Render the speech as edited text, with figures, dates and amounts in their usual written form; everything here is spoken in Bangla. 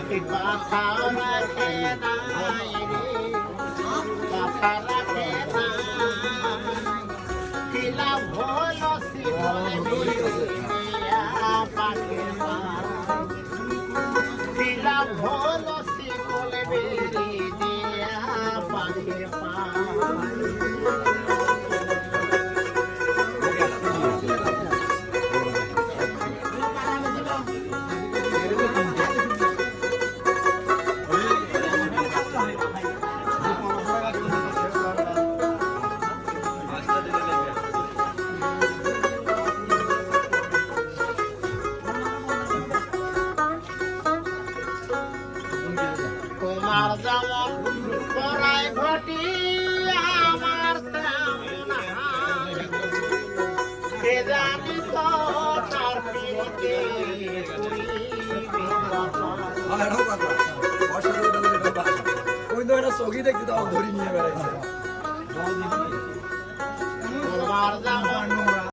কথাও রাখে নাই কথা রাখে নাই কিলা ভোল পাখের কিলা ভোল শিবল বেরি দিয়া পাখে পা তোমার যেমন পড়াই ঘটি আমার তেমন কে জানি তো তার পিতে তোমার যেমন